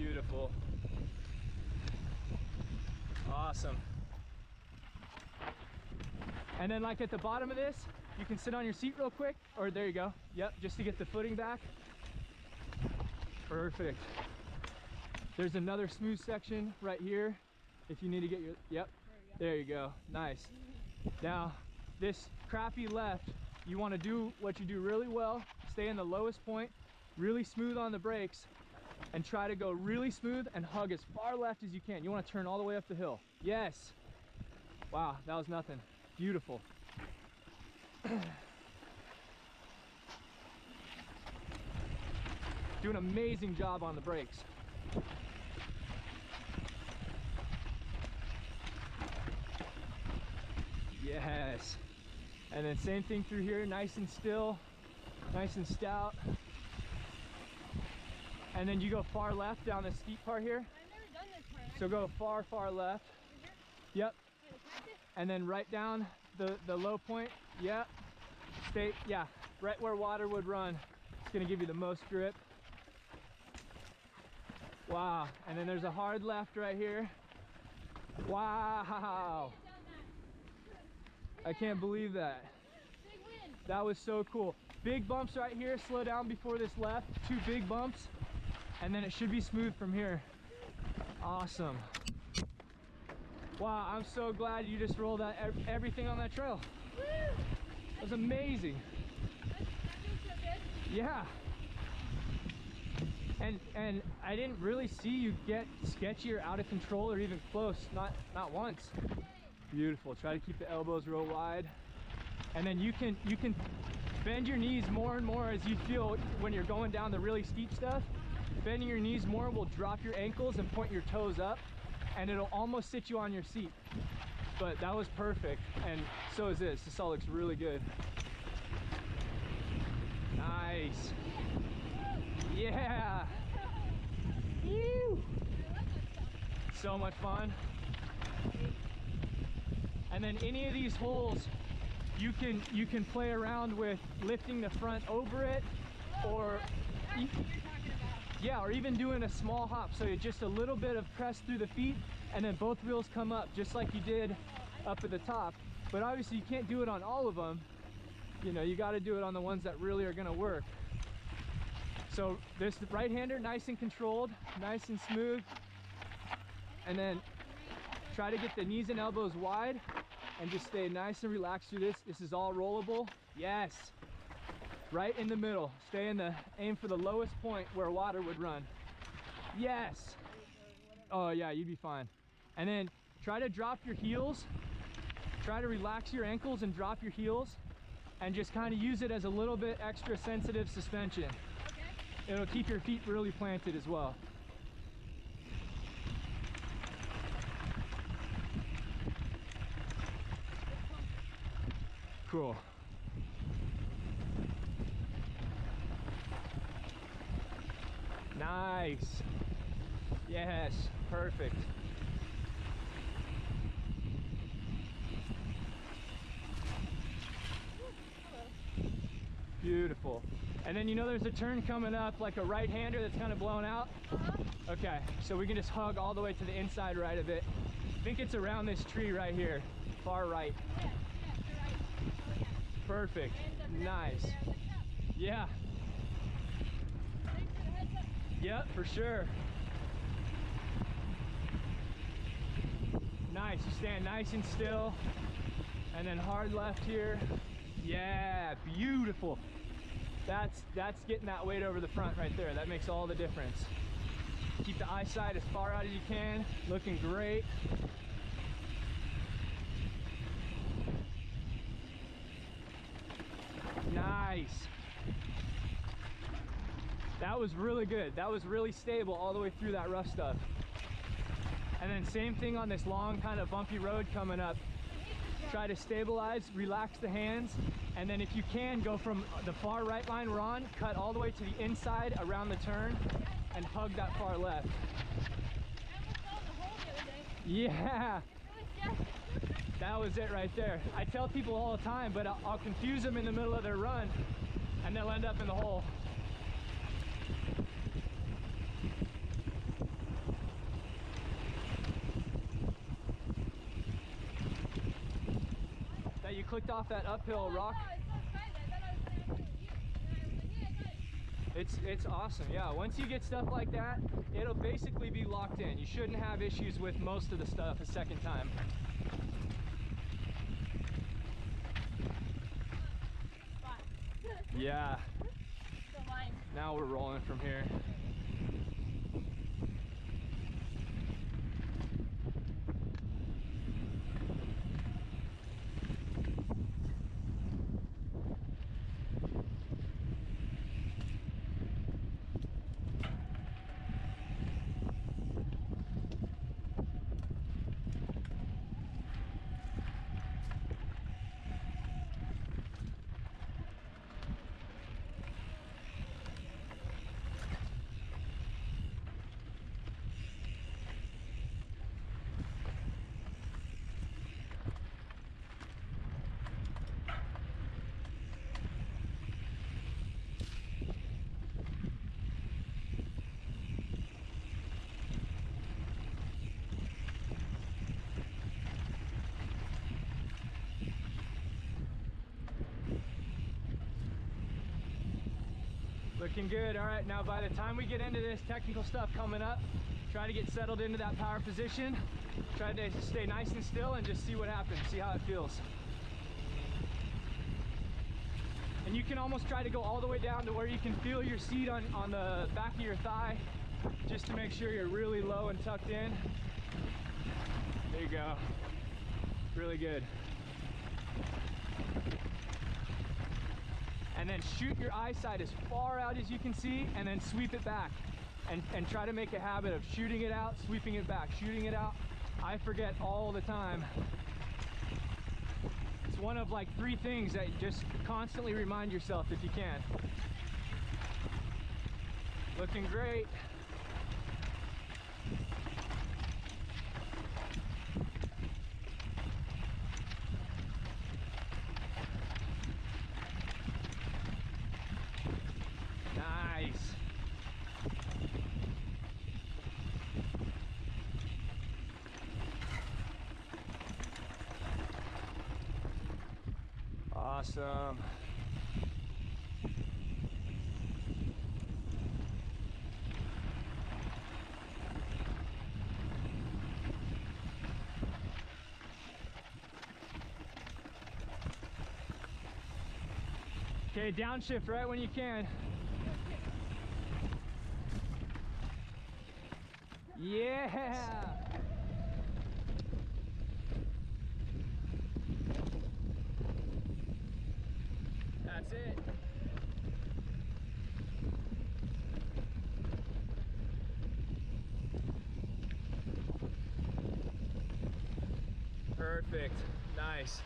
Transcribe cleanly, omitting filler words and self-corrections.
Beautiful. Awesome. And then like at the bottom of this, you can sit on your seat real quick, or there you go. Yep, just to get the footing back. Perfect. There's another smooth section right here if you need to get your, yep, there you go. Nice. Now, this crappy left, you want to do what you do really well, stay in the lowest point, really smooth on the brakes, and try to go really smooth and hug as far left as you can. You want to turn all the way up the hill. Yes. Wow, that was nothing. Beautiful. Do an amazing job on the brakes. Yes. And then same thing through here, nice and still, nice and stout. And then you go far left down the steep part here. I've never done this part. So go far, far left. Yep. And then right down the low point. Yep. Stay, yeah, right where water would run. It's gonna give you the most grip. Wow. And then there's a hard left right here. Wow. I can't believe that. Big win. That was so cool. Big bumps right here. Slow down before this left. 2 big bumps. And then it should be smooth from here. Awesome. Wow, I'm so glad you just rolled out everything on that trail. Woo! That was amazing. That feels so good. Yeah. And I didn't really see you get sketchy or out of control or even close. Not once. Beautiful. Try to keep the elbows real wide. And then you can bend your knees more and more as you feel when you're going down the really steep stuff. Bending your knees more will drop your ankles and point your toes up, and it'll almost sit you on your seat. But that was perfect, and so is this. This all looks really good. Nice. Yeah. Woo. So much fun. And then any of these holes, you can play around with lifting the front over it, or yeah, or even doing a small hop. So just a little bit of press through the feet, and then both wheels come up just like you did up at the top. But obviously you can't do it on all of them. You know, you got to do it on the ones that really are going to work. So this right-hander, nice and controlled, nice and smooth. And then try to get the knees and elbows wide and just stay nice and relaxed through this. This is all rollable. Yes. Right in the middle. Stay in the, aim for the lowest point where water would run. Yes. Oh yeah, you'd be fine. And then try to drop your heels. Try to relax your ankles and drop your heels, and just kind of use it as a little bit extra sensitive suspension. Okay. It'll keep your feet really planted as well. Cool. Nice. Yes, perfect. Beautiful. And then you know there's a turn coming up, like a right-hander that's kind of blown out. Okay, so we can just hug all the way to the inside right of it. I think it's around this tree right here, far right. Yeah, you're right. Oh yeah. Perfect. Nice. Yeah. Thanks for the heads up. Yep, for sure. Nice. You stand nice and still, and then hard left here. Yeah, beautiful. That's getting that weight over the front right there. That makes all the difference. Keep the eyesight as far out as you can. Looking great. Nice. That was really good. That was really stable all the way through that rough stuff. And then same thing on this long kind of bumpy road coming up. Try to stabilize, relax the hands, and then if you can, go from the far right line we're on, cut all the way to the inside around the turn, and hug that far left. I almost fell in the hole the other day. Yeah. It was just... That was it right there. I tell people all the time, but I'll confuse them in the middle of their run, and they'll end up in the hole. clicked off that uphill rock. No, it's so excited. I thought I was gonna have to do it. And I was like, yeah, I got it. It's awesome. Yeah, once you get stuff like that, it'll basically be locked in. You shouldn't have issues with most of the stuff a second time. Spot. Yeah, The line. now we're rolling from here. Looking good. All right, now by the time we get into this technical stuff coming up, try to get settled into that power position. Try to stay nice and still and just see what happens, see how it feels. And you can almost try to go all the way down to where you can feel your seat on the back of your thigh, just to make sure you're really low and tucked in. There you go. Really good. And then shoot your eyesight as far out as you can see, and then sweep it back. And try to make a habit of shooting it out, sweeping it back, shooting it out. I forget all the time. It's one of like 3 things that you just constantly remind yourself if you can. Looking great. Nice. Awesome. Okay, downshift right when you can. Yeah! That's it. Perfect. Nice.